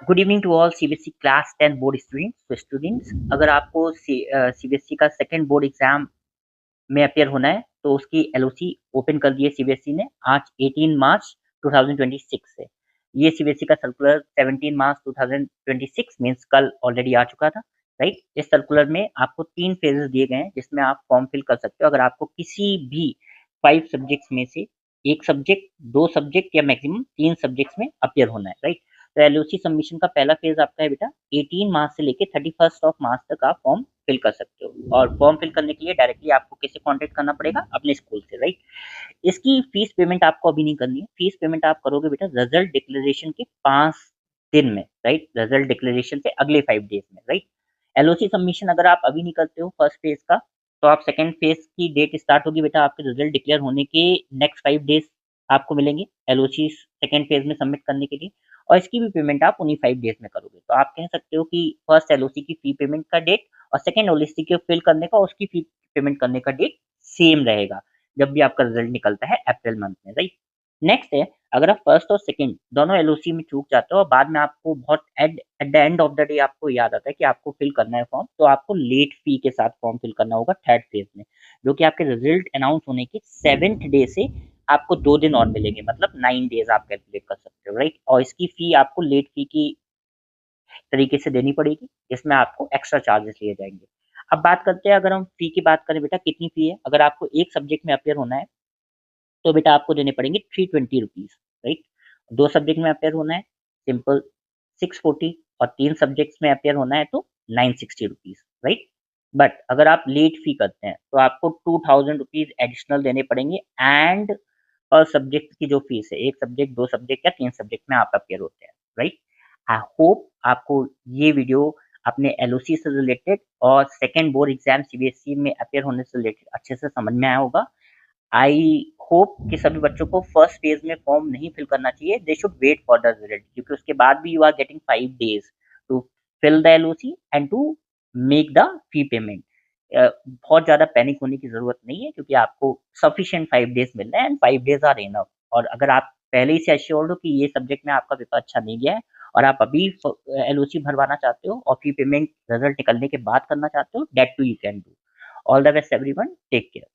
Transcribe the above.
Good evening to all CBSE class 10 board students. अगर आपको CBSE का सेकंड बोर्ड एग्जाम में अपियर होना है तो उसकी एलओसी ओपन कर दी है सीबीएसई ने आज 18 मार्च 2026 से। ये सीबीएसई का सर्कुलर 17 मार्च 2026 मींस कल ऑलरेडी आ चुका था, राइट। इस सर्कुलर में आपको 3 फेजेस दिए गए हैं जिसमें आप फॉर्म फिल कर सकते हो अगर आपको किसी भी 5 सब्जेक्ट्स में से एक सब्जेक्ट, 2 सब्जेक्ट या मैक्सिमम 3 सब्जेक्ट्स में अपियर होना है, राइट। तो एलओसी सबमिशन का पहला फेज आपका है बेटा 18 मार्च से लेके 31 ऑफ मार्च तक आप फॉर्म फिल कर सकते हो। और फॉर्म फिल करने के लिए डायरेक्टली आपको किससे कांटेक्ट करना पड़ेगा? अपने स्कूल से, राइट। इसकी फीस पेमेंट आपको अभी नहीं करनी है। फीस पेमेंट आप करोगे बेटा रिजल्ट डिक्लेरेशन के 5 दिन में, राइट। रिजल्ट डिक्लेरेशन से अगले 5 डेज में, राइट। एलओसी सबमिशन अगर आप अभी नहीं करते हो फर्स्ट फेज का, तो आप सेकंड फेज की डेट स्टार्ट होगी बेटा आपके रिजल्ट डिक्लेयर होने के नेक्स्ट 5 डेज आपको मिलेंगे एलओसी सेकंड फेज में सबमिट करने के लिए। और इसकी भी पेमेंट आप उन्हीं 5 डेज में करोगे। तो आप कह सकते हो कि फर्स्ट एलओसी की फी पेमेंट का डेट और सेकंड एलओसी के फिल करने का उसकी फी पेमेंट करने का डेट सेम रहेगा जब भी आपका रिजल्ट निकलता है अप्रैल मंथ में, राइट। नेक्स्ट है, अगर आप फर्स्ट और सेकंड दोनों एलओसी में चूक जाते हो और बाद में आपको बहुत at the end of the day आपको याद आता है कि आपको फिल करना है फॉर्म, तो आपको लेट फी के साथ फॉर्म फिल करना होगा थर्ड फेज में, जो कि आपके रिजल्ट अनाउंस होने के 7th डे से आपको 2 दिन और मिलेंगे, मतलब 9 डेज आप कैलकुलेट कर सकते हो, राइट। और इसकी फी आपको लेट फी की तरीके से देनी पड़ेगी, इसमें आपको एक्स्ट्रा चार्जेस लिए जाएंगे। अब बात करते हैं, अगर हम फी की बात करें बेटा कितनी फी है। अगर आपको एक सब्जेक्ट में अपेयर होना है तो बेटा आपको देने पड़ेंगे 320 रुपीज, राइट। 2 सब्जेक्ट में अपेयर होना है सिंपल 640, और 3 सब्जेक्ट्स में अपेयर होना है तो 960 रुपीज, राइट। बट अगर आप लेट फी करते हैं तो आपको 2000 रुपीज एडिशनल देने पड़ेंगे एंड पर सब्जेक्ट की जो फीस है, एक सब्जेक्ट, 2 सब्जेक्ट या 3 सब्जेक्ट में आप अपेयर होते हैं, राइट। आई होप आपको ये वीडियो अपने एलओसी से रिलेटेड और सेकंड बोर्ड एग्जाम सीबीएसई में अपेयर होने से रिलेटेड अच्छे से समझ में आया होगा। आई होप कि सभी बच्चों को फर्स्ट फेज में फॉर्म नहीं फिल करना चाहिए, they should wait for the result, क्योंकि उसके बाद भी you are getting 5 days to fill the LOC and to make the fee payment. बहुत ज़्यादा पैनिक होने की ज़रूरत नहीं है, क्योंकि आपको सफिशिएंट 5 डेज मिल रहे हैं एंड 5 डेज आर इनफ। और अगर आप पहले ही से एश्योर्ड हो कि ये सब्जेक्ट में आपका पेपर अच्छा नहीं गया है और आप अभी एलओसी भरवाना चाहते हो और फी पेमेंट रिजल्ट निकलने के बाद करना चाहते हो, that too you can do. All the best everyone, take care.